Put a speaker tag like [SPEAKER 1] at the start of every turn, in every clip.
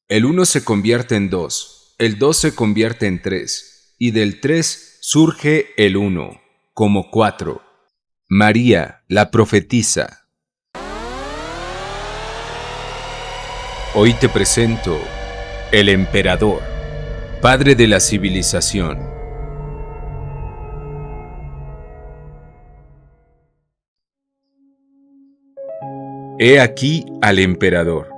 [SPEAKER 1] El uno se convierte en dos, el dos se convierte en tres, y del tres surge el uno, como cuatro. María, la profetisa. Hoy te presento el emperador, padre de la civilización. He aquí al emperador,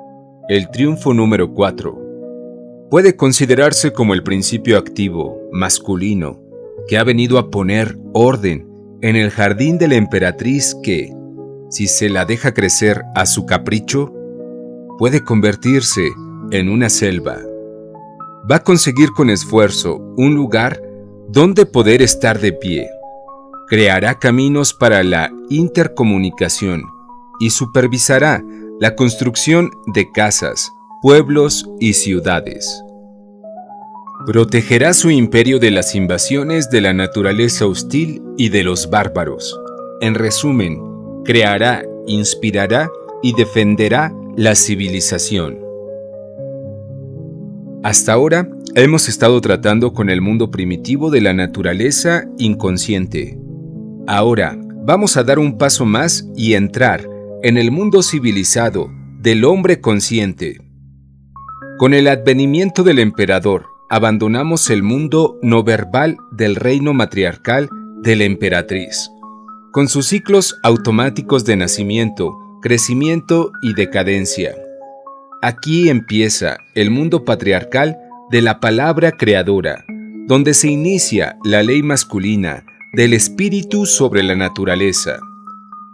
[SPEAKER 1] el triunfo número 4. Puede considerarse como el principio activo, masculino, que ha venido a poner orden en el jardín de la emperatriz que, si se la deja crecer a su capricho, puede convertirse en una selva. Va a conseguir con esfuerzo un lugar donde poder estar de pie. Creará caminos para la intercomunicación y supervisará la construcción de casas, pueblos y ciudades. Protegerá su imperio de las invasiones de la naturaleza hostil y de los bárbaros. En resumen, creará, inspirará y defenderá la civilización. Hasta ahora, hemos estado tratando con el mundo primitivo de la naturaleza inconsciente. Ahora, vamos a dar un paso más y entrar en el mundo civilizado del hombre consciente. Con el advenimiento del emperador, abandonamos el mundo no verbal del reino matriarcal de la emperatriz, con sus ciclos automáticos de nacimiento, crecimiento y decadencia. Aquí empieza el mundo patriarcal de la palabra creadora, donde se inicia la ley masculina del espíritu sobre la naturaleza.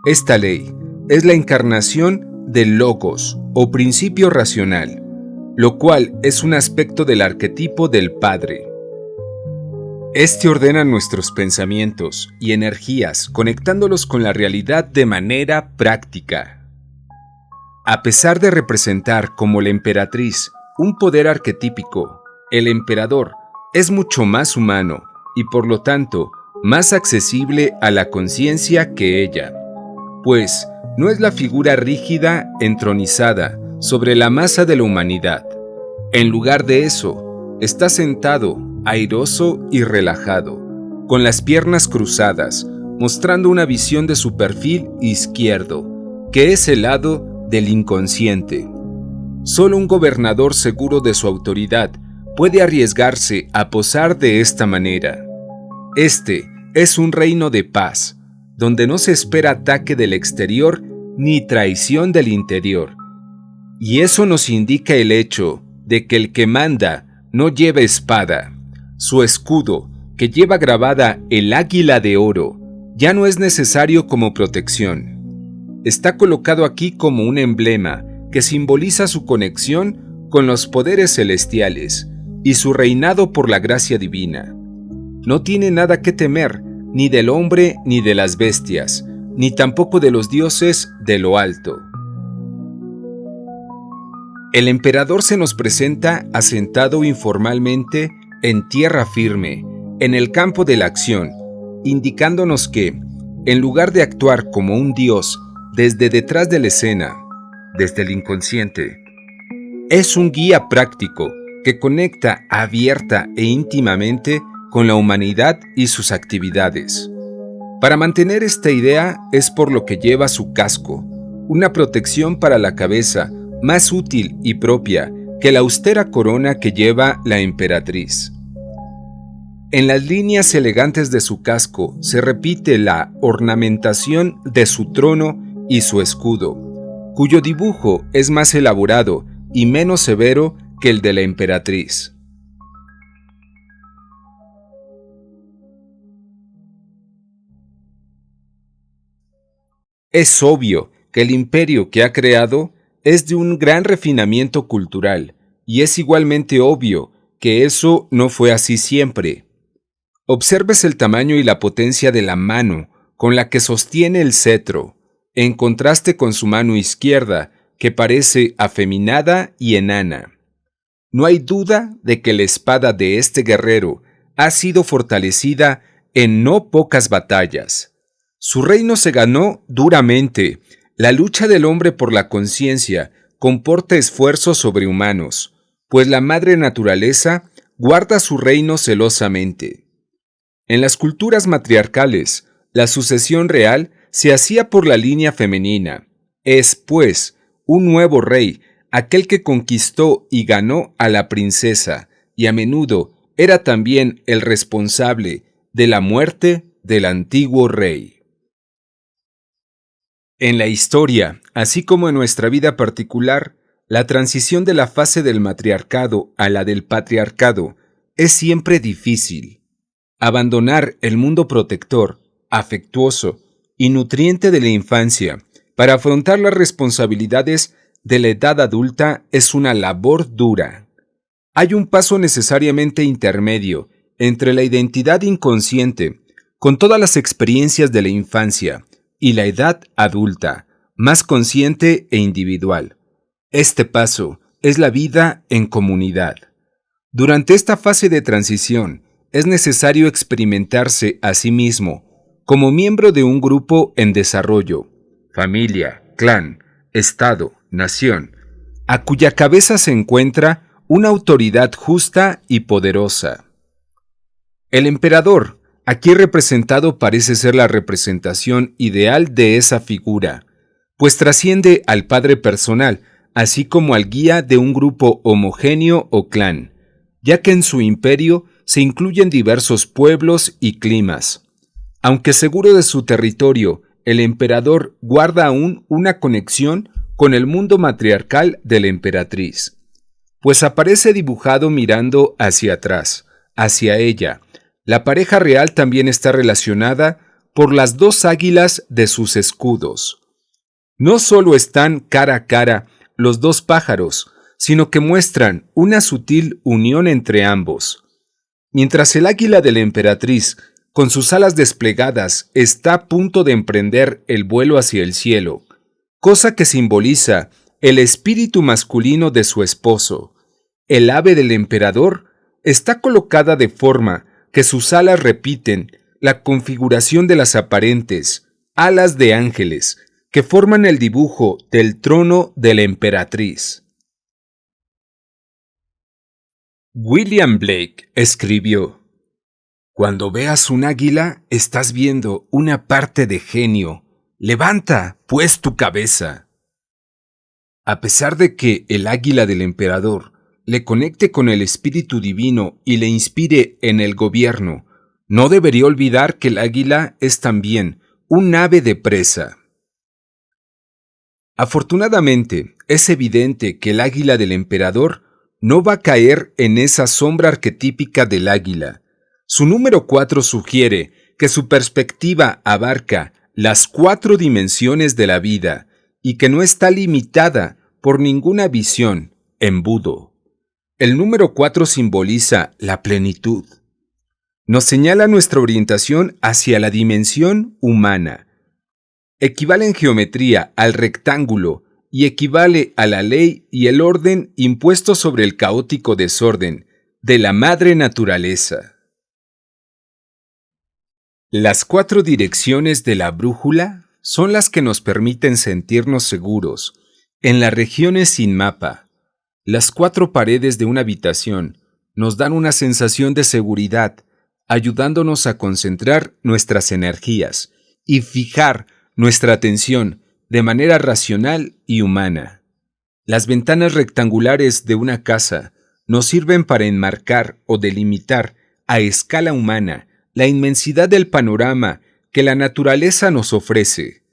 [SPEAKER 1] Esta ley es la encarnación del logos o principio racional, lo cual es un aspecto del arquetipo del Padre. Este ordena nuestros pensamientos y energías, conectándolos con la realidad de manera práctica. A pesar de representar como la emperatriz un poder arquetípico, el emperador es mucho más humano y por lo tanto más accesible a la conciencia que ella, pues no es la figura rígida entronizada sobre la masa de la humanidad. En lugar de eso, está sentado, airoso y relajado, con las piernas cruzadas, mostrando una visión de su perfil izquierdo, que es el lado del inconsciente. Solo un gobernador seguro de su autoridad puede arriesgarse a posar de esta manera. Este es un reino de paz, donde no se espera ataque del exterior ni traición del interior. Y eso nos indica el hecho de que el que manda no lleva espada. Su escudo, que lleva grabada el águila de oro, ya no es necesario como protección. Está colocado aquí como un emblema que simboliza su conexión con los poderes celestiales y su reinado por la gracia divina. No tiene nada que temer, ni del hombre ni de las bestias, ni tampoco de los dioses de lo alto. El emperador se nos presenta asentado informalmente en tierra firme, en el campo de la acción, indicándonos que, en lugar de actuar como un dios desde detrás de la escena, desde el inconsciente, es un guía práctico que conecta abierta e íntimamente con la humanidad y sus actividades. Para mantener esta idea es por lo que lleva su casco, una protección para la cabeza más útil y propia que la austera corona que lleva la emperatriz. En las líneas elegantes de su casco se repite la ornamentación de su trono y su escudo, cuyo dibujo es más elaborado y menos severo que el de la emperatriz. Es obvio que el imperio que ha creado es de un gran refinamiento cultural, y es igualmente obvio que eso no fue así siempre. Observes el tamaño y la potencia de la mano con la que sostiene el cetro, en contraste con su mano izquierda, que parece afeminada y enana. No hay duda de que la espada de este guerrero ha sido fortalecida en no pocas batallas. Su reino se ganó duramente. La lucha del hombre por la conciencia comporta esfuerzos sobrehumanos, pues la madre naturaleza guarda su reino celosamente. En las culturas matriarcales, la sucesión real se hacía por la línea femenina. Es, pues, un nuevo rey, aquel que conquistó y ganó a la princesa, y a menudo era también el responsable de la muerte del antiguo rey. En la historia, así como en nuestra vida particular, la transición de la fase del matriarcado a la del patriarcado es siempre difícil. Abandonar el mundo protector, afectuoso y nutriente de la infancia para afrontar las responsabilidades de la edad adulta es una labor dura. Hay un paso necesariamente intermedio entre la identidad inconsciente, con todas las experiencias de la infancia, y la edad adulta, más consciente e individual. Este paso es la vida en comunidad. Durante esta fase de transición, es necesario experimentarse a sí mismo como miembro de un grupo en desarrollo, familia, clan, estado, nación, a cuya cabeza se encuentra una autoridad justa y poderosa. El emperador, aquí representado, parece ser la representación ideal de esa figura, pues trasciende al padre personal, así como al guía de un grupo homogéneo o clan, ya que en su imperio se incluyen diversos pueblos y climas. Aunque seguro de su territorio, el emperador guarda aún una conexión con el mundo matriarcal de la emperatriz, pues aparece dibujado mirando hacia atrás, hacia ella. La pareja real también está relacionada por las dos águilas de sus escudos. No solo están cara a cara los dos pájaros, sino que muestran una sutil unión entre ambos. Mientras el águila de la emperatriz, con sus alas desplegadas, está a punto de emprender el vuelo hacia el cielo, cosa que simboliza el espíritu masculino de su esposo, el ave del emperador está colocada de forma que sus alas repiten la configuración de las aparentes alas de ángeles que forman el dibujo del trono de la emperatriz. William Blake escribió: «Cuando veas un águila, estás viendo una parte de genio. Levanta, pues, tu cabeza». A pesar de que el águila del emperador le conecte con el espíritu divino y le inspire en el gobierno, no debería olvidar que el águila es también un ave de presa. Afortunadamente, es evidente que el águila del emperador no va a caer en esa sombra arquetípica del águila. Su número 4 sugiere que su perspectiva abarca las 4 dimensiones de la vida y que no está limitada por ninguna visión, embudo. El número 4 simboliza la plenitud. Nos señala nuestra orientación hacia la dimensión humana. Equivale en geometría al rectángulo y equivale a la ley y el orden impuestos sobre el caótico desorden de la madre naturaleza. Las 4 direcciones de la brújula son las que nos permiten sentirnos seguros en las regiones sin mapa. Las 4 paredes de una habitación nos dan una sensación de seguridad, ayudándonos a concentrar nuestras energías y fijar nuestra atención de manera racional y humana. Las ventanas rectangulares de una casa nos sirven para enmarcar o delimitar a escala humana la inmensidad del panorama que la naturaleza nos ofrece,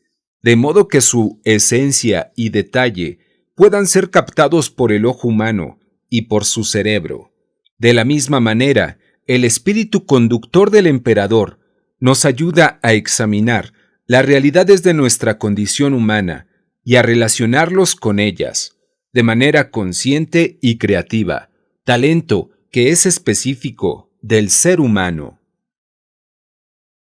[SPEAKER 1] de modo que su esencia y detalle puedan ser captados por el ojo humano y por su cerebro. De la misma manera, el espíritu conductor del emperador nos ayuda a examinar las realidades de nuestra condición humana y a relacionarlos con ellas, de manera consciente y creativa, talento que es específico del ser humano.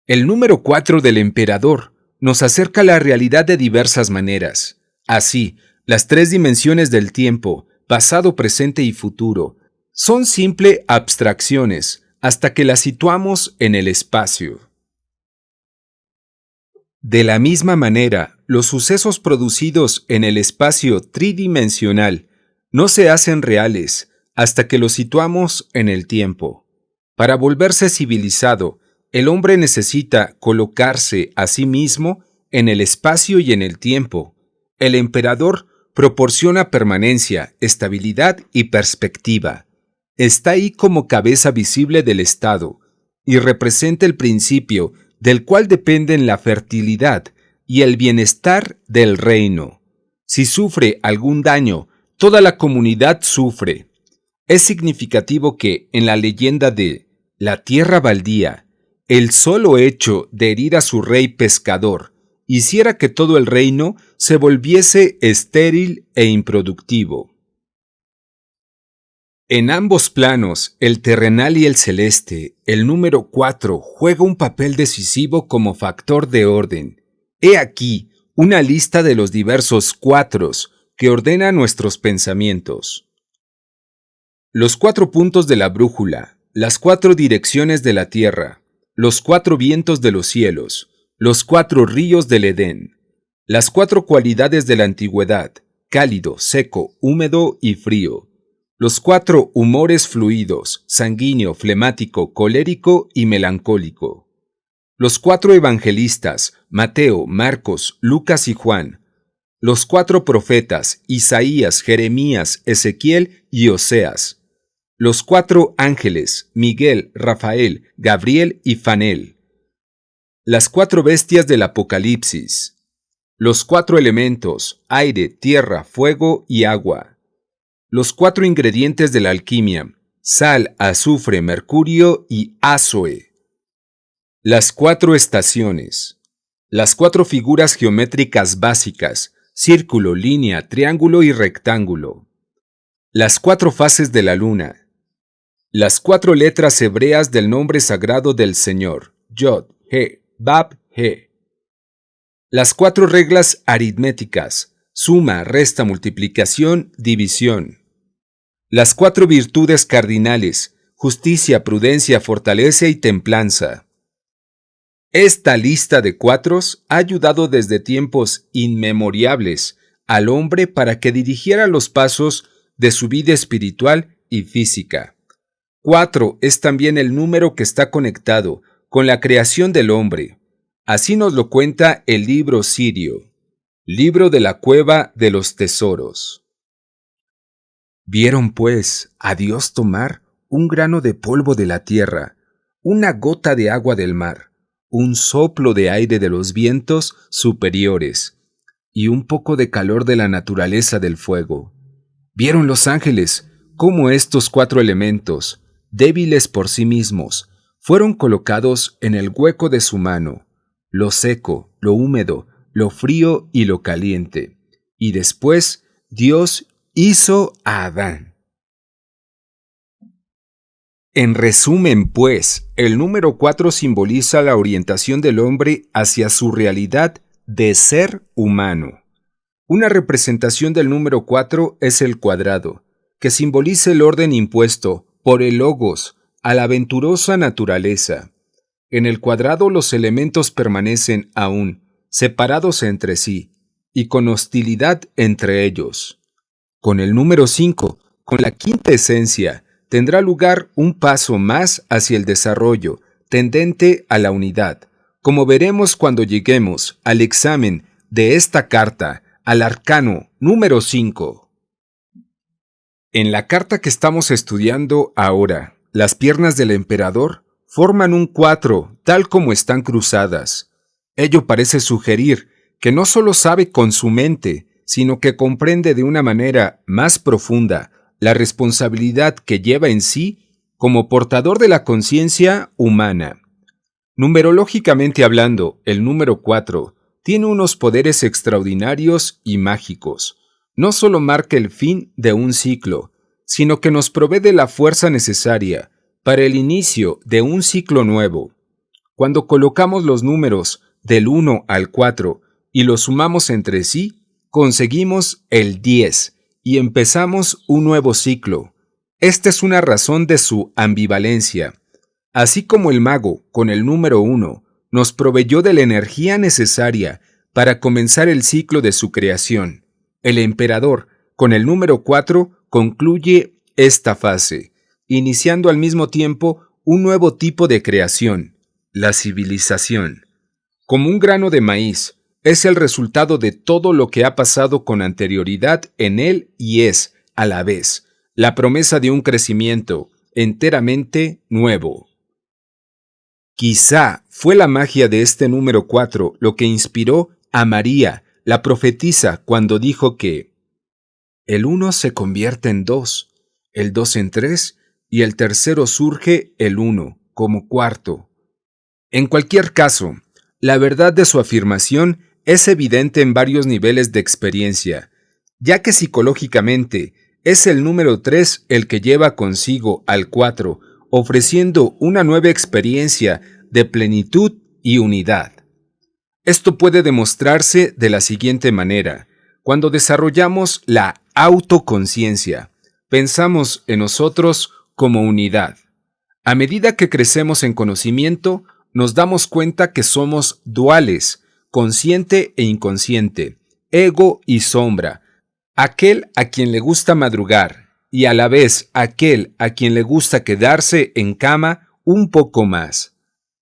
[SPEAKER 1] El número 4 del emperador nos acerca a la realidad de diversas maneras. Así, las 3 dimensiones del tiempo, pasado, presente y futuro, son simple abstracciones hasta que las situamos en el espacio. De la misma manera, los sucesos producidos en el espacio tridimensional no se hacen reales hasta que lo situamos en el tiempo. Para volverse civilizado, el hombre necesita colocarse a sí mismo en el espacio y en el tiempo. El emperador proporciona permanencia, estabilidad y perspectiva. Está ahí como cabeza visible del Estado y representa el principio del cual dependen la fertilidad y el bienestar del reino. Si sufre algún daño, toda la comunidad sufre. Es significativo que, en la leyenda de la tierra baldía, el solo hecho de herir a su rey pescador hiciera que todo el reino se volviese estéril e improductivo. En ambos planos, el terrenal y el celeste, el número 4 juega un papel decisivo como factor de orden. He aquí una lista de los diversos cuatros que ordena nuestros pensamientos. Los 4 puntos de la brújula, las 4 direcciones de la tierra, los 4 vientos de los cielos, los 4 ríos del Edén, las 4 cualidades de la antigüedad, cálido, seco, húmedo y frío, los 4 humores fluidos, sanguíneo, flemático, colérico y melancólico, los 4 evangelistas, Mateo, Marcos, Lucas y Juan, los 4 profetas, Isaías, Jeremías, Ezequiel y Oseas, los 4 ángeles, Miguel, Rafael, Gabriel y Fanel, las 4 bestias del Apocalipsis, los 4 elementos, aire, tierra, fuego y agua, los 4 ingredientes de la alquimia, sal, azufre, mercurio y ázoe, las 4 estaciones, las 4 figuras geométricas básicas, círculo, línea, triángulo y rectángulo, las 4 fases de la luna, las 4 letras hebreas del nombre sagrado del Señor, Yod, He, Bab, He. Las 4 reglas aritméticas, suma, resta, multiplicación, división. Las 4 virtudes cardinales, justicia, prudencia, fortaleza y templanza. Esta lista de cuatros ha ayudado desde tiempos inmemoriales al hombre para que dirigiera los pasos de su vida espiritual y física. 4 es también el número que está conectado con la creación del hombre. Así nos lo cuenta el libro sirio, libro de la cueva de los tesoros. Vieron, pues, a Dios tomar un grano de polvo de la tierra, una gota de agua del mar, un soplo de aire de los vientos superiores y un poco de calor de la naturaleza del fuego. Vieron los ángeles cómo estos 4 elementos, débiles por sí mismos, fueron colocados en el hueco de su mano, lo seco, lo húmedo, lo frío y lo caliente. Y después Dios hizo a Adán. En resumen, pues, el número 4 simboliza la orientación del hombre hacia su realidad de ser humano. Una representación del número 4 es el cuadrado, que simboliza el orden impuesto por el logos a la aventurosa naturaleza. En el cuadrado los elementos permanecen aún separados entre sí y con hostilidad entre ellos. Con el número 5, con la quinta esencia, tendrá lugar un paso más hacia el desarrollo, tendente a la unidad, como veremos cuando lleguemos al examen de esta carta, al arcano número 5. En la carta que estamos estudiando ahora, las piernas del emperador forman un 4, tal como están cruzadas. Ello parece sugerir que no solo sabe con su mente, sino que comprende de una manera más profunda la responsabilidad que lleva en sí como portador de la conciencia humana. Numerológicamente hablando, el número 4 tiene unos poderes extraordinarios y mágicos. No solo marca el fin de un ciclo, sino que nos provee de la fuerza necesaria para el inicio de un ciclo nuevo. Cuando colocamos los números del 1 al 4 y los sumamos entre sí, conseguimos el 10 y empezamos un nuevo ciclo. Esta es una razón de su ambivalencia. Así como el mago, con el número 1, nos proveyó de la energía necesaria para comenzar el ciclo de su creación, el emperador, con el número 4, concluye esta fase, iniciando al mismo tiempo un nuevo tipo de creación, la civilización. Como un grano de maíz, es el resultado de todo lo que ha pasado con anterioridad en él y es, a la vez, la promesa de un crecimiento enteramente nuevo. Quizá fue la magia de este número 4 lo que inspiró a María, la profetisa, cuando dijo que el 1 se convierte en 2, el 2 en 3 y el tercero surge el 1 como cuarto. En cualquier caso, la verdad de su afirmación es evidente en varios niveles de experiencia, ya que psicológicamente es el número 3 el que lleva consigo al 4, ofreciendo una nueva experiencia de plenitud y unidad. Esto puede demostrarse de la siguiente manera. Cuando desarrollamos la autoconciencia, pensamos en nosotros como unidad. A medida que crecemos en conocimiento, nos damos cuenta que somos duales, consciente e inconsciente, ego y sombra, aquel a quien le gusta madrugar y a la vez aquel a quien le gusta quedarse en cama un poco más.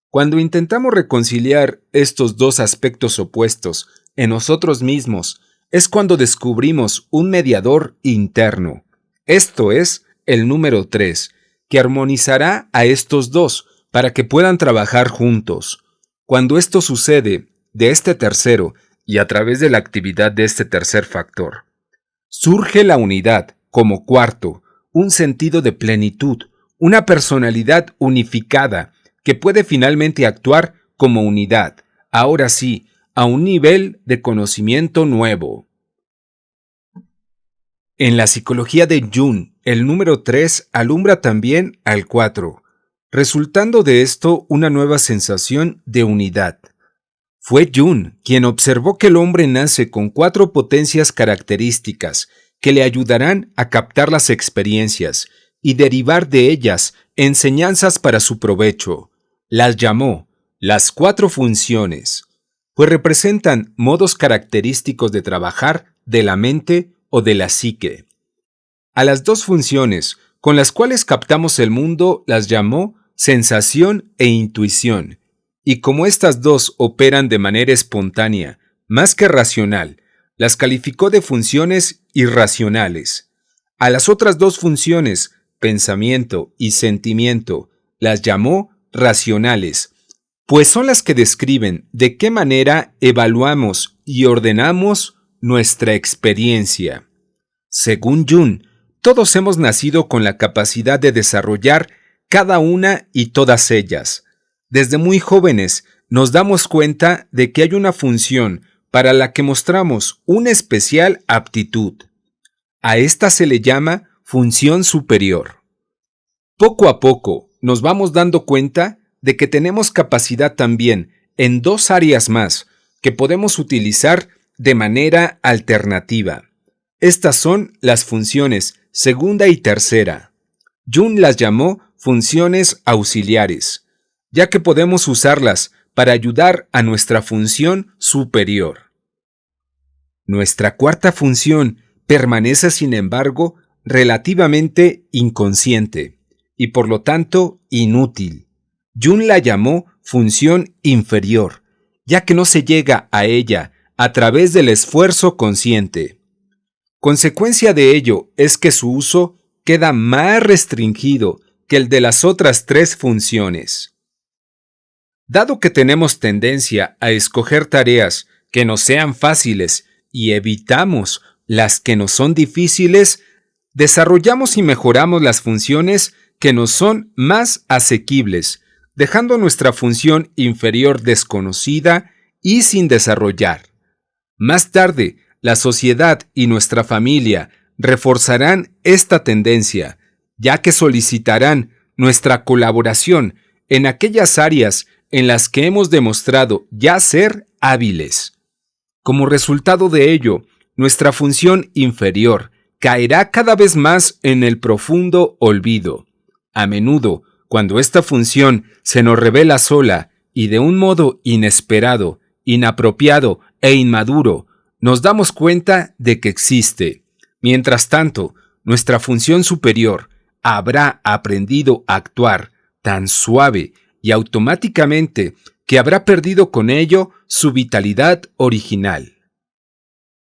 [SPEAKER 1] Cuando intentamos reconciliar estos dos aspectos opuestos en nosotros mismos, es cuando descubrimos un mediador interno. Esto es el número 3, que armonizará a estos dos para que puedan trabajar juntos. Cuando esto sucede, de este tercero y a través de la actividad de este tercer factor, surge la unidad como cuarto, un sentido de plenitud, una personalidad unificada que puede finalmente actuar como unidad, ahora sí, a un nivel de conocimiento nuevo. En la psicología de Jung, el número 3 alumbra también al 4, resultando de esto una nueva sensación de unidad. Fue Jung quien observó que el hombre nace con 4 potencias características que le ayudarán a captar las experiencias y derivar de ellas enseñanzas para su provecho. Las llamó las 4 funciones, pues representan modos característicos de trabajar de la mente o de la psique. A las 2 funciones con las cuales captamos el mundo las llamó sensación e intuición, y como estas dos operan de manera espontánea, más que racional, las calificó de funciones irracionales. A las otras 2 funciones, pensamiento y sentimiento, las llamó racionales, pues son las que describen de qué manera evaluamos y ordenamos nuestra experiencia. Según Jung, todos hemos nacido con la capacidad de desarrollar cada una y todas ellas. Desde muy jóvenes nos damos cuenta de que hay una función para la que mostramos una especial aptitud. A esta se le llama función superior. Poco a poco nos vamos dando cuenta de que tenemos capacidad también en 2 áreas más que podemos utilizar de manera alternativa. Estas son las funciones segunda y tercera. Jung las llamó funciones auxiliares, ya que podemos usarlas para ayudar a nuestra función superior. Nuestra cuarta función permanece, sin embargo, relativamente inconsciente y por lo tanto inútil. Jung la llamó función inferior, ya que no se llega a ella a través del esfuerzo consciente. Consecuencia de ello es que su uso queda más restringido que el de las otras 3 funciones. Dado que tenemos tendencia a escoger tareas que nos sean fáciles y evitamos las que nos son difíciles, desarrollamos y mejoramos las funciones que nos son más asequibles, dejando nuestra función inferior desconocida y sin desarrollar. Más tarde, la sociedad y nuestra familia reforzarán esta tendencia, ya que solicitarán nuestra colaboración en aquellas áreas en las que hemos demostrado ya ser hábiles. Como resultado de ello, nuestra función inferior caerá cada vez más en el profundo olvido. A menudo, cuando esta función se nos revela sola y de un modo inesperado, inapropiado e inmaduro, nos damos cuenta de que existe. Mientras tanto, nuestra función superior habrá aprendido a actuar tan suave y automáticamente que habrá perdido con ello su vitalidad original.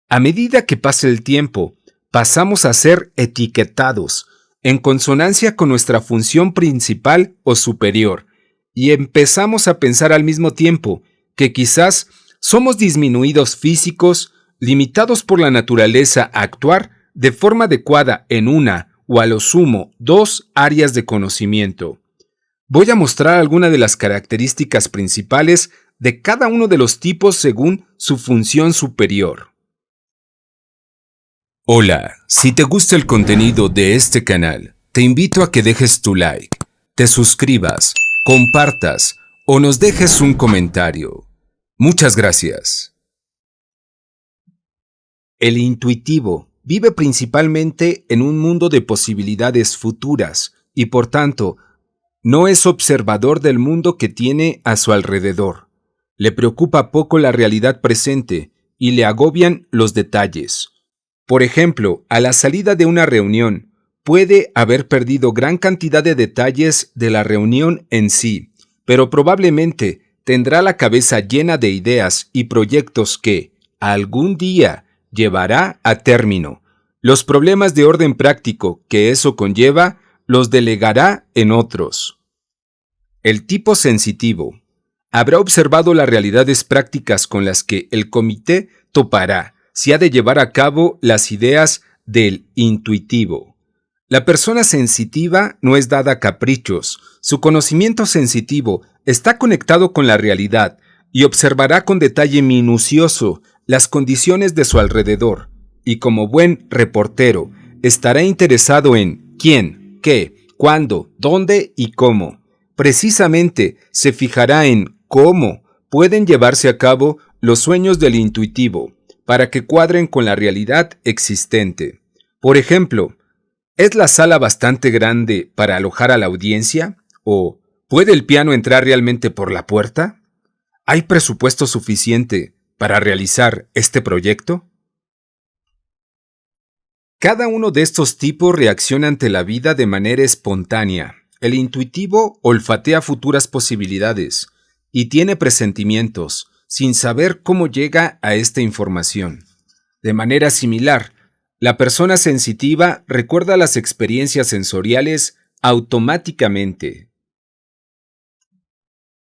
[SPEAKER 1] A medida que pase el tiempo, pasamos a ser etiquetados en consonancia con nuestra función principal o superior, y empezamos a pensar al mismo tiempo que quizás somos disminuidos físicos, limitados por la naturaleza a actuar de forma adecuada en una o a lo sumo 2 áreas de conocimiento. Voy a mostrar algunas de las características principales de cada uno de los tipos según su función superior. Hola, si te gusta el contenido de este canal, te invito a que dejes tu like, te suscribas, compartas o nos dejes un comentario. Muchas gracias. El intuitivo vive principalmente en un mundo de posibilidades futuras y por tanto no es observador del mundo que tiene a su alrededor. Le preocupa poco la realidad presente y le agobian los detalles. Por ejemplo, a la salida de una reunión, puede haber perdido gran cantidad de detalles de la reunión en sí, pero probablemente tendrá la cabeza llena de ideas y proyectos que, algún día, llevará a término. Los problemas de orden práctico que eso conlleva, los delegará en otros. El tipo sensitivo habrá observado las realidades prácticas con las que el comité topará si ha de llevar a cabo las ideas del intuitivo. La persona sensitiva no es dada a caprichos. Su conocimiento sensitivo está conectado con la realidad y observará con detalle minucioso las condiciones de su alrededor. Y como buen reportero, estará interesado en quién, qué, cuándo, dónde y cómo. Precisamente se fijará en cómo pueden llevarse a cabo los sueños del intuitivo para que cuadren con la realidad existente. Por ejemplo, ¿es la sala bastante grande para alojar a la audiencia? ¿O puede el piano entrar realmente por la puerta? ¿Hay presupuesto suficiente para realizar este proyecto? Cada uno de estos tipos reacciona ante la vida de manera espontánea. El intuitivo olfatea futuras posibilidades y tiene presentimientos, sin saber cómo llega a esta información. De manera similar, la persona sensitiva recuerda las experiencias sensoriales automáticamente.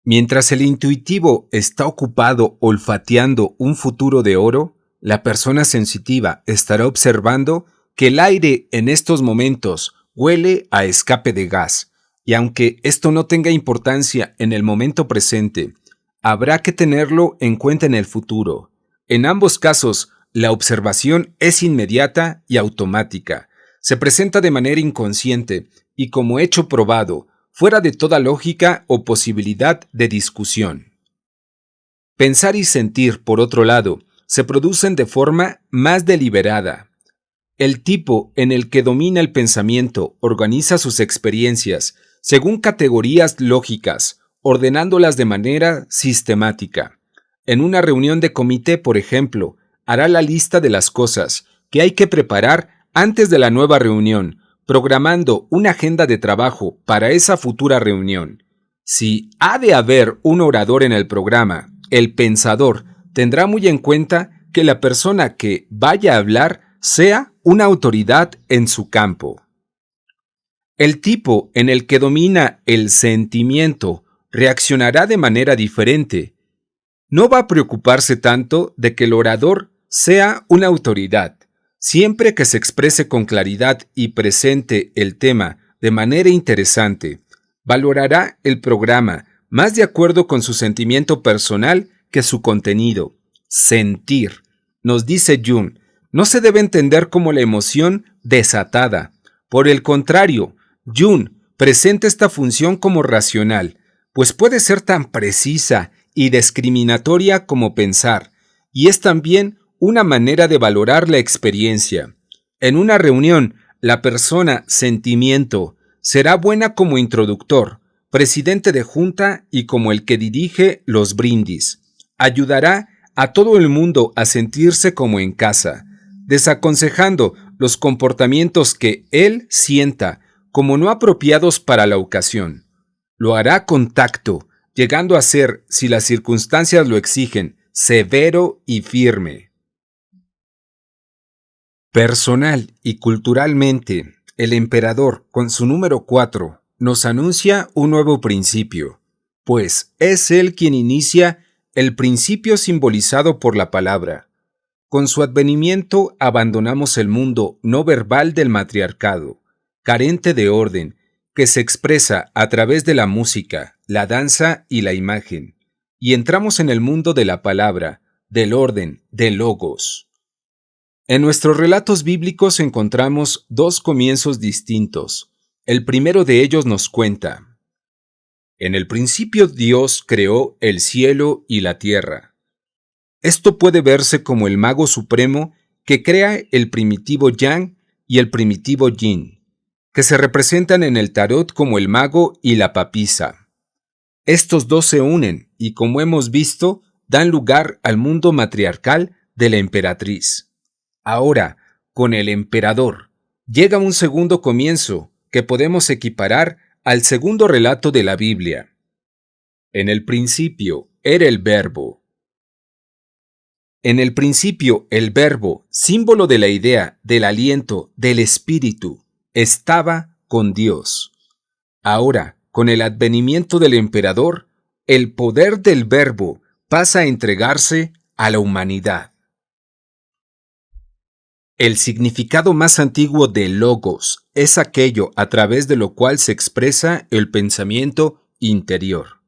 [SPEAKER 1] Mientras el intuitivo está ocupado olfateando un futuro de oro, la persona sensitiva estará observando que el aire en estos momentos huele a escape de gas, y aunque esto no tenga importancia en el momento presente, habrá que tenerlo en cuenta en el futuro. En ambos casos, la observación es inmediata y automática. Se presenta de manera inconsciente y como hecho probado, fuera de toda lógica o posibilidad de discusión. Pensar y sentir, por otro lado, se producen de forma más deliberada. El tipo en el que domina el pensamiento organiza sus experiencias según categorías lógicas, ordenándolas de manera sistemática. En una reunión de comité, por ejemplo, hará la lista de las cosas que hay que preparar antes de la nueva reunión, programando una agenda de trabajo para esa futura reunión. Si ha de haber un orador en el programa, el pensador tendrá muy en cuenta que la persona que vaya a hablar sea una autoridad en su campo. El tipo en el que domina el sentimiento reaccionará de manera diferente. No va a preocuparse tanto de que el orador sea una autoridad. Siempre que se exprese con claridad y presente el tema de manera interesante, valorará el programa más de acuerdo con su sentimiento personal que su contenido. Sentir, nos dice Jung, no se debe entender como la emoción desatada. Por el contrario, Jung presenta esta función como racional, pues puede ser tan precisa y discriminatoria como pensar, y es también una manera de valorar la experiencia. En una reunión, la persona sentimiento será buena como introductor, presidente de junta y como el que dirige los brindis. Ayudará a todo el mundo a sentirse como en casa, desaconsejando los comportamientos que él sienta como no apropiados para la ocasión. Lo hará con tacto, llegando a ser, si las circunstancias lo exigen, severo y firme. Personal y culturalmente, el emperador, con su número 4, nos anuncia un nuevo principio, pues es él quien inicia el principio simbolizado por la palabra. Con su advenimiento abandonamos el mundo no verbal del matriarcado, carente de orden, que se expresa a través de la música, la danza y la imagen, y entramos en el mundo de la palabra, del orden, del logos. En nuestros relatos bíblicos encontramos dos comienzos distintos. El primero de ellos nos cuenta: en el principio Dios creó el cielo y la tierra. Esto puede verse como el mago supremo que crea el primitivo Yang y el primitivo Yin, que se representan en el tarot como el mago y la papisa. Estos dos se unen y, como hemos visto, dan lugar al mundo matriarcal de la emperatriz. Ahora, con el emperador, llega un segundo comienzo que podemos equiparar al segundo relato de la Biblia. En el principio era el Verbo. En el principio el Verbo, símbolo de la idea, del aliento, del espíritu, estaba con Dios. Ahora, con el advenimiento del emperador, el poder del Verbo pasa a entregarse a la humanidad. El significado más antiguo de logos es aquello a través de lo cual se expresa el pensamiento interior.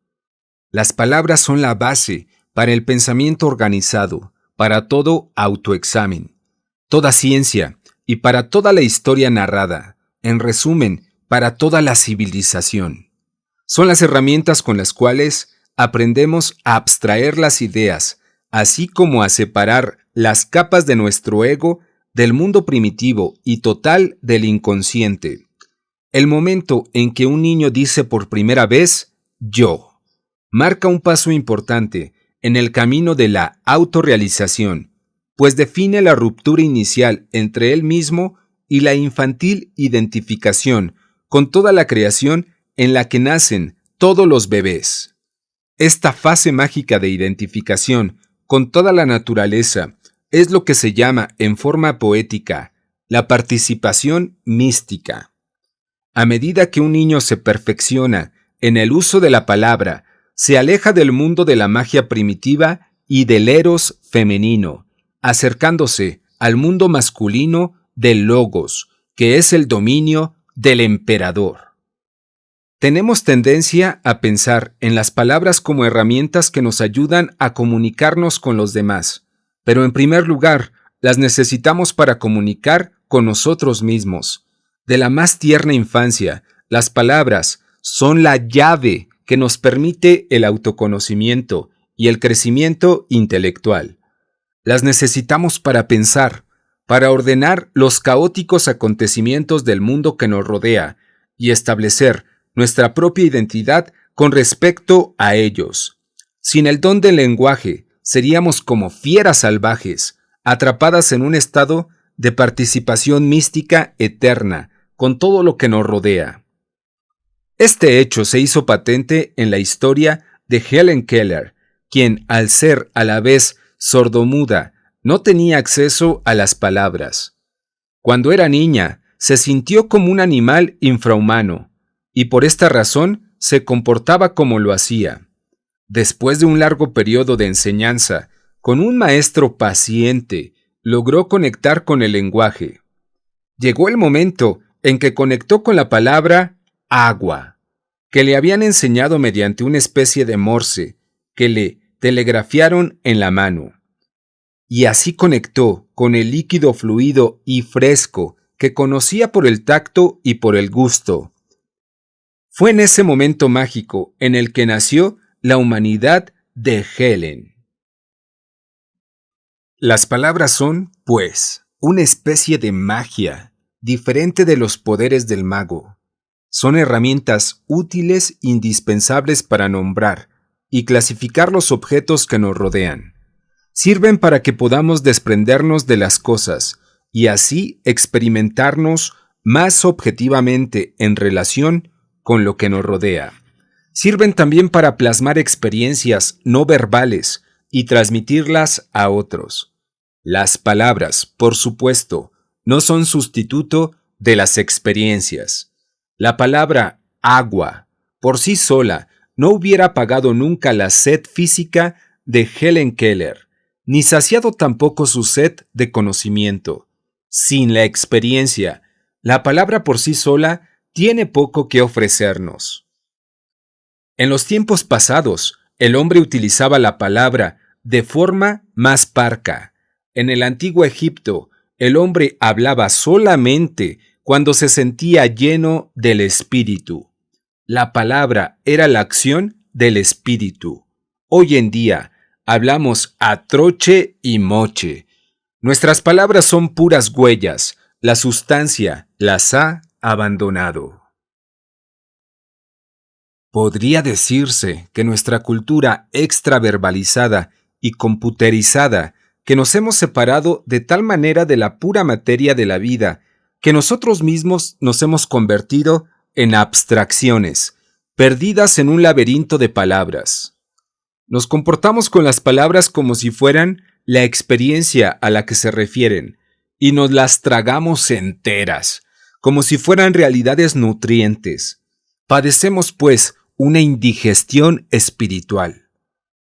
[SPEAKER 1] Las palabras son la base para el pensamiento organizado, para todo autoexamen, toda ciencia y para toda la historia narrada, en resumen, para toda la civilización. Son las herramientas con las cuales aprendemos a abstraer las ideas, así como a separar las capas de nuestro ego del mundo primitivo y total del inconsciente. El momento en que un niño dice por primera vez «yo» marca un paso importante en el camino de la autorrealización, pues define la ruptura inicial entre él mismo y la infantil identificación con toda la creación en la que nacen todos los bebés. Esta fase mágica de identificación con toda la naturaleza es lo que se llama en forma poética la participación mística. A medida que un niño se perfecciona en el uso de la palabra, se aleja del mundo de la magia primitiva y del eros femenino, acercándose al mundo masculino del logos, que es el dominio del emperador. Tenemos tendencia a pensar en las palabras como herramientas que nos ayudan a comunicarnos con los demás, pero en primer lugar, las necesitamos para comunicar con nosotros mismos. De la más tierna infancia, las palabras son la llave que nos permite el autoconocimiento y el crecimiento intelectual. Las necesitamos para pensar, para ordenar los caóticos acontecimientos del mundo que nos rodea y establecer nuestra propia identidad con respecto a ellos. Sin el don del lenguaje, seríamos como fieras salvajes, atrapadas en un estado de participación mística eterna con todo lo que nos rodea. Este hecho se hizo patente en la historia de Helen Keller, quien, al ser a la vez sordomuda, no tenía acceso a las palabras. Cuando era niña, se sintió como un animal infrahumano, y por esta razón se comportaba como lo hacía. Después de un largo periodo de enseñanza, con un maestro paciente, logró conectar con el lenguaje. Llegó el momento en que conectó con la palabra agua, que le habían enseñado mediante una especie de morse que le telegrafiaron en la mano. Y así conectó con el líquido fluido y fresco que conocía por el tacto y por el gusto. Fue en ese momento mágico en el que nació la humanidad de Helen. Las palabras son, pues, una especie de magia, diferente de los poderes del mago. Son herramientas útiles, indispensables para nombrar y clasificar los objetos que nos rodean. Sirven para que podamos desprendernos de las cosas y así experimentarnos más objetivamente en relación con lo que nos rodea. Sirven también para plasmar experiencias no verbales y transmitirlas a otros. Las palabras, por supuesto, no son sustituto de las experiencias. La palabra agua, por sí sola, no hubiera apagado nunca la sed física de Helen Keller, ni saciado tampoco su sed de conocimiento. Sin la experiencia, la palabra por sí sola tiene poco que ofrecernos. En los tiempos pasados, el hombre utilizaba la palabra de forma más parca. En el antiguo Egipto, el hombre hablaba solamente cuando se sentía lleno del espíritu. La palabra era la acción del espíritu. Hoy en día, hablamos a troche y moche. Nuestras palabras son puras huellas. La sustancia las ha abandonado. Podría decirse que nuestra cultura extraverbalizada y computerizada, que nos hemos separado de tal manera de la pura materia de la vida, que nosotros mismos nos hemos convertido en abstracciones, perdidas en un laberinto de palabras. Nos comportamos con las palabras como si fueran la experiencia a la que se refieren, y nos las tragamos enteras, como si fueran realidades nutrientes. Padecemos, pues, una indigestión espiritual.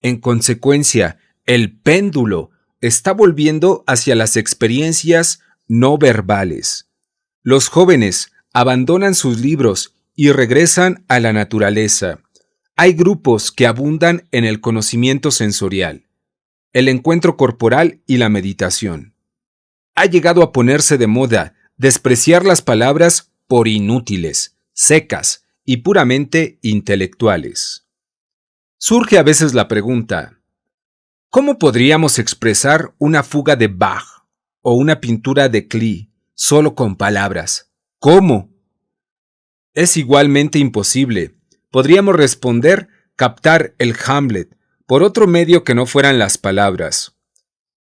[SPEAKER 1] En consecuencia, el péndulo está volviendo hacia las experiencias no verbales. Los jóvenes abandonan sus libros y regresan a la naturaleza. Hay grupos que abundan en el conocimiento sensorial, el encuentro corporal y la meditación. Ha llegado a ponerse de moda despreciar las palabras por inútiles, secas y puramente intelectuales. Surge a veces la pregunta, ¿cómo podríamos expresar una fuga de Bach o una pintura de Klee solo con palabras? ¿Cómo? Es igualmente imposible. Podríamos responder captar el Hamlet por otro medio que no fueran las palabras.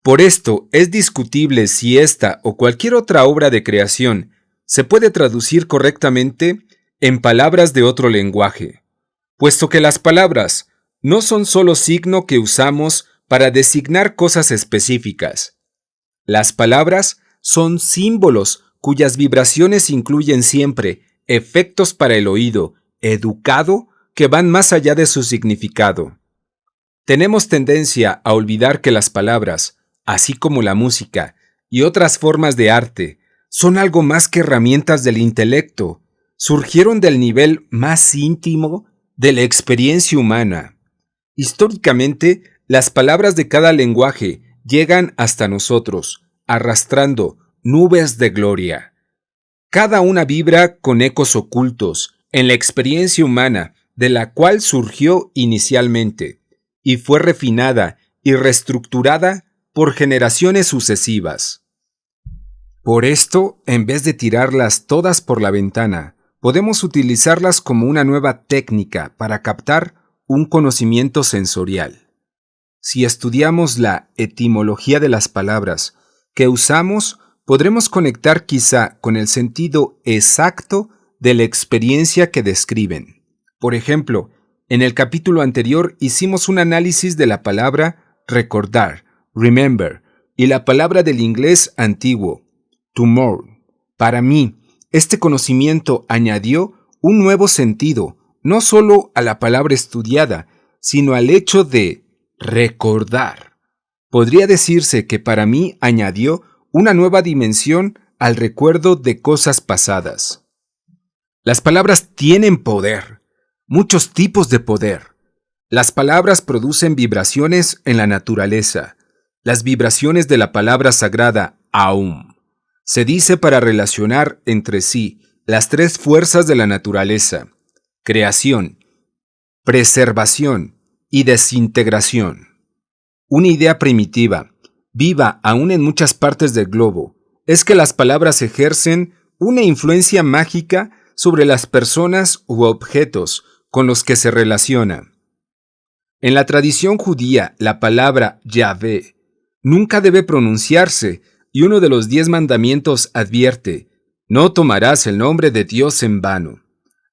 [SPEAKER 1] Por esto es discutible si esta o cualquier otra obra de creación se puede traducir correctamente en palabras de otro lenguaje, puesto que las palabras no son solo signo que usamos para designar cosas específicas. Las palabras son símbolos cuyas vibraciones incluyen siempre efectos para el oído educado que van más allá de su significado. Tenemos tendencia a olvidar que las palabras, así como la música y otras formas de arte, son algo más que herramientas del intelecto. Surgieron del nivel más íntimo de la experiencia humana. Históricamente, las palabras de cada lenguaje llegan hasta nosotros, arrastrando nubes de gloria. Cada una vibra con ecos ocultos en la experiencia humana de la cual surgió inicialmente, y fue refinada y reestructurada por generaciones sucesivas. Por esto, en vez de tirarlas todas por la ventana, podemos utilizarlas como una nueva técnica para captar un conocimiento sensorial. Si estudiamos la etimología de las palabras que usamos, podremos conectar quizá con el sentido exacto de la experiencia que describen. Por ejemplo, en el capítulo anterior hicimos un análisis de la palabra recordar, remember, y la palabra del inglés antiguo, tomorrow. Para mí, este conocimiento añadió un nuevo sentido, no solo a la palabra estudiada, sino al hecho de recordar. Podría decirse que para mí añadió una nueva dimensión al recuerdo de cosas pasadas. Las palabras tienen poder, muchos tipos de poder. Las palabras producen vibraciones en la naturaleza. Las vibraciones de la palabra sagrada Aum se dice para relacionar entre sí las tres fuerzas de la naturaleza: creación, preservación y desintegración. Una idea primitiva, viva aún en muchas partes del globo, es que las palabras ejercen una influencia mágica sobre las personas u objetos con los que se relaciona. En la tradición judía, la palabra Yahvé nunca debe pronunciarse y uno de los 10 mandamientos advierte: no tomarás el nombre de Dios en vano.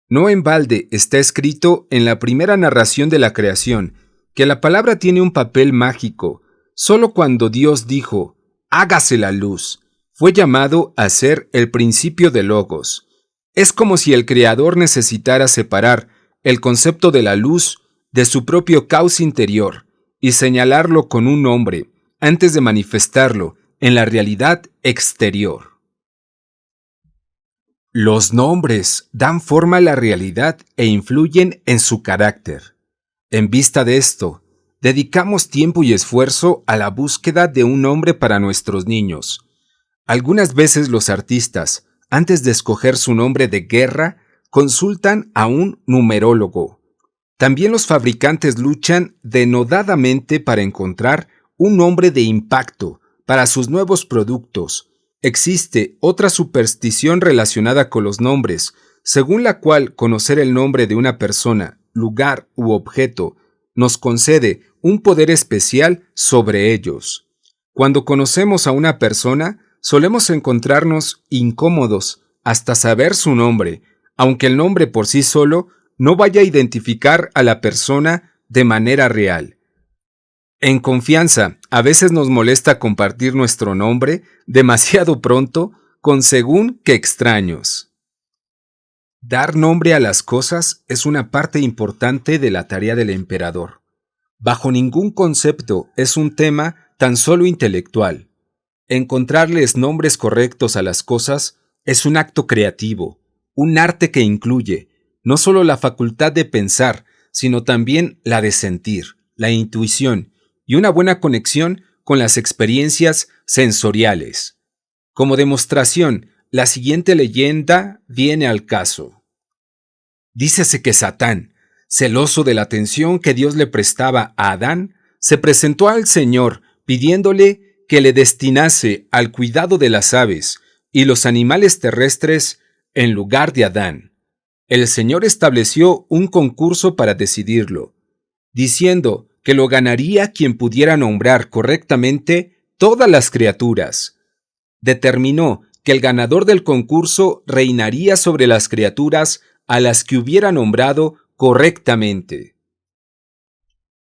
[SPEAKER 1] No en balde está escrito en la primera narración de la creación que la palabra tiene un papel mágico. Solo cuando Dios dijo: hágase la luz, fue llamado a ser el principio de Logos. Es como si el Creador necesitara separar el concepto de la luz de su propio caos interior y señalarlo con un nombre antes de manifestarlo en la realidad exterior. Los nombres dan forma a la realidad e influyen en su carácter. En vista de esto, dedicamos tiempo y esfuerzo a la búsqueda de un nombre para nuestros niños. Algunas veces los artistas, antes de escoger su nombre de guerra, consultan a un numerólogo. También los fabricantes luchan denodadamente para encontrar un nombre de impacto para sus nuevos productos. Existe otra superstición relacionada con los nombres, según la cual conocer el nombre de una persona, lugar u objeto nos concede un poder especial sobre ellos. Cuando conocemos a una persona, solemos encontrarnos incómodos hasta saber su nombre, aunque el nombre por sí solo no vaya a identificar a la persona de manera real. En confianza, a veces nos molesta compartir nuestro nombre demasiado pronto con según qué extraños. Dar nombre a las cosas es una parte importante de la tarea del emperador. Bajo ningún concepto es un tema tan solo intelectual. Encontrarles nombres correctos a las cosas es un acto creativo, un arte que incluye no solo la facultad de pensar, sino también la de sentir, la intuición y una buena conexión con las experiencias sensoriales. Como demostración, la siguiente leyenda viene al caso. Dícese que Satán, celoso de la atención que Dios le prestaba a Adán, se presentó al Señor pidiéndole que le destinase al cuidado de las aves y los animales terrestres en lugar de Adán. El Señor estableció un concurso para decidirlo, diciendo que lo ganaría quien pudiera nombrar correctamente todas las criaturas. Determinó que el ganador del concurso reinaría sobre las criaturas a las que hubiera nombrado correctamente.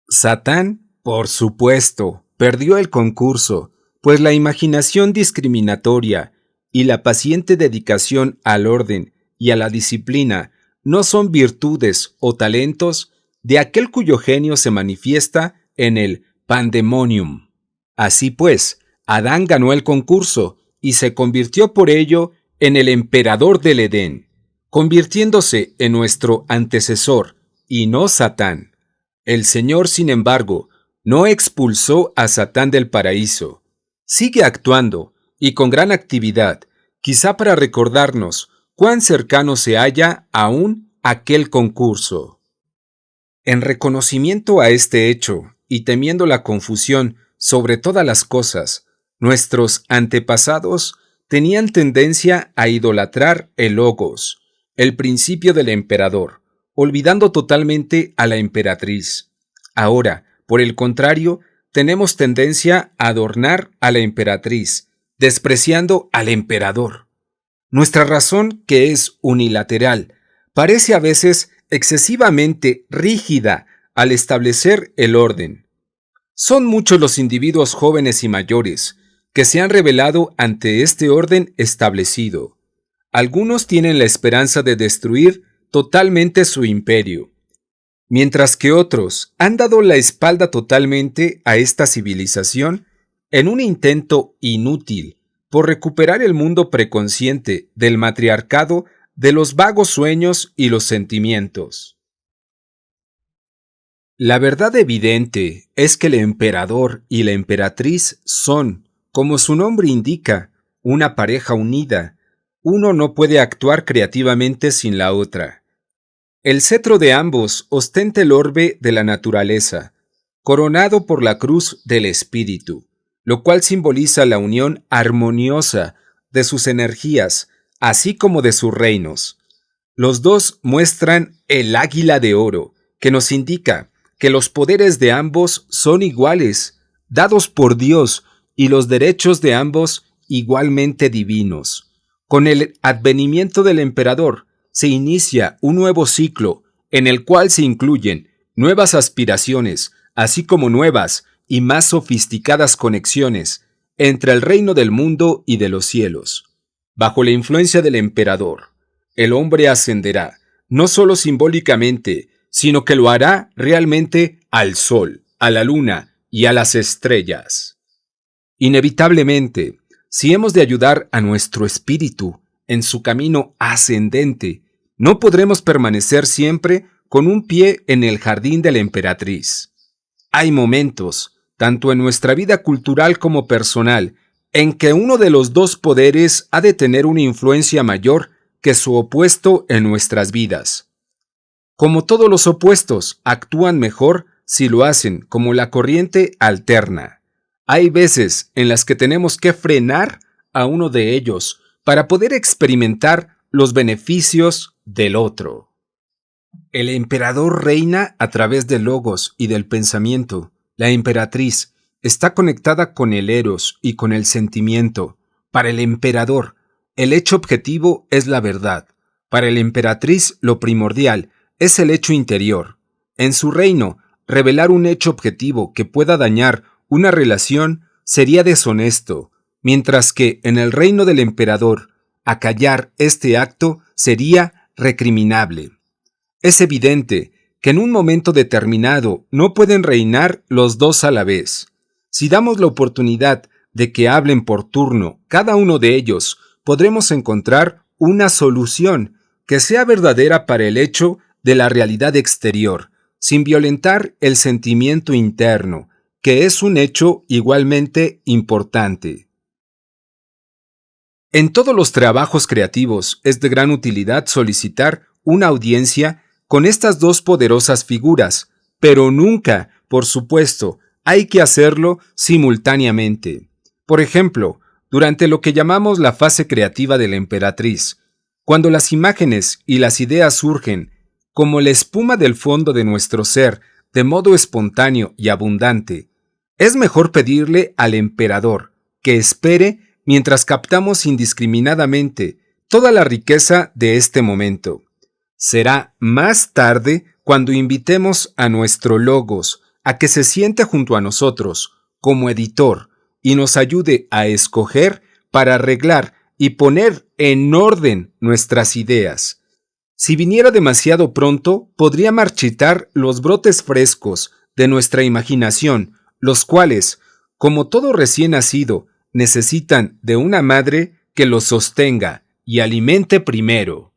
[SPEAKER 1] Satán, por supuesto, perdió el concurso, pues la imaginación discriminatoria y la paciente dedicación al orden y a la disciplina no son virtudes o talentos de aquel cuyo genio se manifiesta en el pandemonium. Así pues, Adán ganó el concurso y se convirtió por ello en el emperador del Edén, convirtiéndose en nuestro antecesor y no Satán. El Señor, sin embargo, no expulsó a Satán del paraíso. Sigue actuando y con gran actividad, quizá para recordarnos cuán cercano se halla aún aquel concurso. En reconocimiento a este hecho, y temiendo la confusión sobre todas las cosas, nuestros antepasados tenían tendencia a idolatrar el Logos, el principio del emperador, olvidando totalmente a la emperatriz. Ahora, por el contrario, tenemos tendencia a adornar a la emperatriz, despreciando al emperador. Nuestra razón, que es unilateral, parece a veces excesivamente rígida al establecer el orden. Son muchos los individuos jóvenes y mayores que se han rebelado ante este orden establecido. Algunos tienen la esperanza de destruir totalmente su imperio, mientras que otros han dado la espalda totalmente a esta civilización en un intento inútil por recuperar el mundo preconsciente del matriarcado de los vagos sueños y los sentimientos. La verdad evidente es que el emperador y la emperatriz son, como su nombre indica, una pareja unida. Uno no puede actuar creativamente sin la otra. El cetro de ambos ostenta el orbe de la naturaleza, coronado por la cruz del espíritu, lo cual simboliza la unión armoniosa de sus energías, así como de sus reinos. Los dos muestran el águila de oro, que nos indica que los poderes de ambos son iguales, dados por Dios, y los derechos de ambos igualmente divinos. Con el advenimiento del emperador se inicia un nuevo ciclo en el cual se incluyen nuevas aspiraciones, así como nuevas y más sofisticadas conexiones entre el reino del mundo y de los cielos. Bajo la influencia del emperador, el hombre ascenderá, no solo simbólicamente, sino que lo hará realmente al sol, a la luna y a las estrellas. Inevitablemente, si hemos de ayudar a nuestro espíritu en su camino ascendente, no podremos permanecer siempre con un pie en el jardín de la emperatriz. Hay momentos, tanto en nuestra vida cultural como personal, en que uno de los dos poderes ha de tener una influencia mayor que su opuesto en nuestras vidas. Como todos los opuestos, actúan mejor si lo hacen como la corriente alterna. Hay veces en las que tenemos que frenar a uno de ellos para poder experimentar los beneficios del otro. El emperador reina a través del logos y del pensamiento. La emperatriz está conectada con el eros y con el sentimiento. Para el emperador, el hecho objetivo es la verdad. Para la emperatriz, lo primordial es el hecho interior. En su reino, revelar un hecho objetivo que pueda dañar una relación sería deshonesto, mientras que en el reino del emperador, acallar este acto sería recriminable. Es evidente que en un momento determinado no pueden reinar los dos a la vez. Si damos la oportunidad de que hablen por turno cada uno de ellos, podremos encontrar una solución que sea verdadera para el hecho de la realidad exterior, sin violentar el sentimiento interno, que es un hecho igualmente importante. En todos los trabajos creativos es de gran utilidad solicitar una audiencia con estas dos poderosas figuras, pero nunca, por supuesto, hay que hacerlo simultáneamente. Por ejemplo, durante lo que llamamos la fase creativa de la emperatriz, cuando las imágenes y las ideas surgen como la espuma del fondo de nuestro ser de modo espontáneo y abundante, es mejor pedirle al emperador que espere mientras captamos indiscriminadamente toda la riqueza de este momento. Será más tarde cuando invitemos a nuestro logos a que se siente junto a nosotros como editor y nos ayude a escoger para arreglar y poner en orden nuestras ideas. Si viniera demasiado pronto, podría marchitar los brotes frescos de nuestra imaginación, los cuales, como todo recién nacido, necesitan de una madre que los sostenga y alimente primero.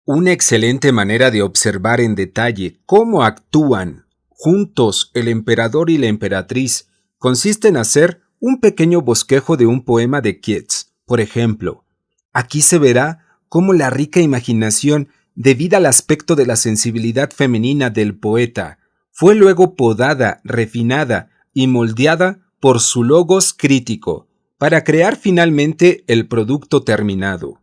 [SPEAKER 1] Una excelente manera de observar en detalle cómo actúan juntos el emperador y la emperatriz consiste en hacer un pequeño bosquejo de un poema de Keats. Por ejemplo, aquí se verá cómo la rica imaginación, debida al aspecto de la sensibilidad femenina del poeta, fue luego podada, refinada y moldeada por su logos crítico, para crear finalmente el producto terminado.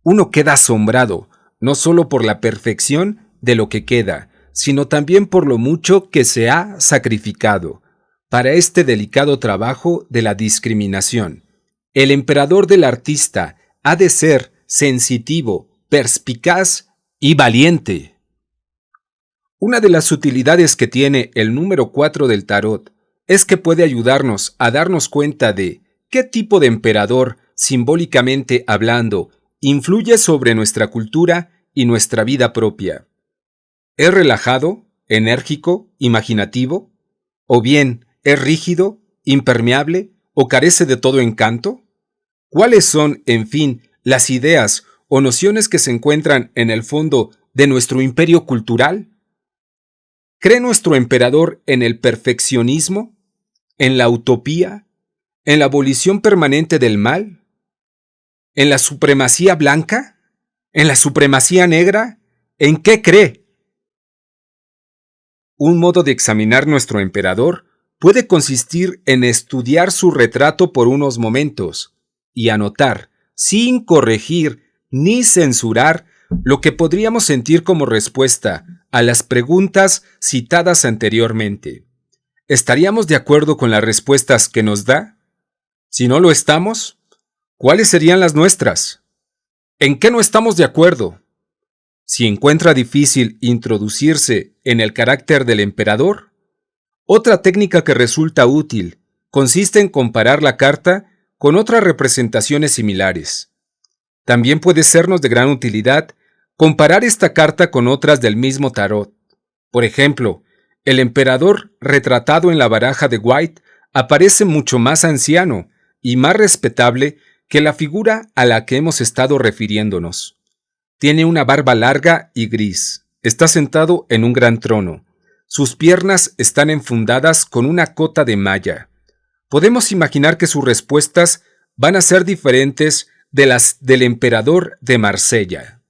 [SPEAKER 1] Uno queda asombrado, no solo por la perfección de lo que queda, sino también por lo mucho que se ha sacrificado para este delicado trabajo de la discriminación. El emperador del artista ha de ser sensitivo, perspicaz y valiente. Una de las utilidades que tiene el número 4 del tarot es que puede ayudarnos a darnos cuenta de qué tipo de emperador, simbólicamente hablando, influye sobre nuestra cultura y nuestra vida propia. ¿Es relajado, enérgico, imaginativo? ¿O bien es rígido, impermeable o carece de todo encanto? ¿Cuáles son, en fin, las ideas o nociones que se encuentran en el fondo de nuestro imperio cultural? ¿Cree nuestro emperador en el perfeccionismo? ¿En la utopía? ¿En la abolición permanente del mal? ¿En la supremacía blanca? ¿En la supremacía negra? ¿En qué cree? Un modo de examinar nuestro emperador puede consistir en estudiar su retrato por unos momentos y anotar, sin corregir ni censurar, lo que podríamos sentir como respuesta a las preguntas citadas anteriormente. ¿Estaríamos de acuerdo con las respuestas que nos da? Si no lo estamos, ¿cuáles serían las nuestras? ¿En qué no estamos de acuerdo? Si encuentra difícil introducirse en el carácter del emperador, otra técnica que resulta útil consiste en comparar la carta con otras representaciones similares. También puede sernos de gran utilidad comparar esta carta con otras del mismo tarot. Por ejemplo, el emperador retratado en la baraja de White aparece mucho más anciano y más respetable que la figura a la que hemos estado refiriéndonos. Tiene una barba larga y gris. Está sentado en un gran trono. Sus piernas están enfundadas con una cota de malla. Podemos imaginar que sus respuestas van a ser diferentes de las del emperador de Marsella.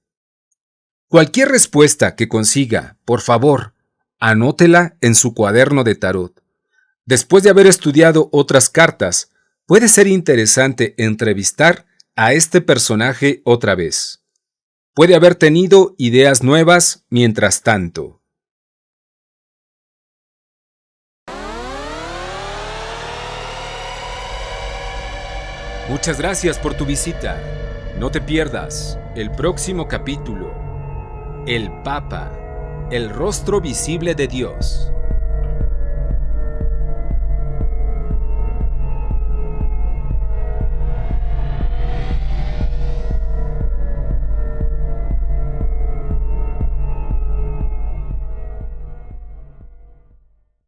[SPEAKER 1] Cualquier respuesta que consiga, por favor, anótela en su cuaderno de tarot. Después de haber estudiado otras cartas, puede ser interesante entrevistar a este personaje otra vez. Puede haber tenido ideas nuevas mientras tanto. Muchas gracias por tu visita. No te pierdas el próximo capítulo. El Papa, el rostro visible de Dios.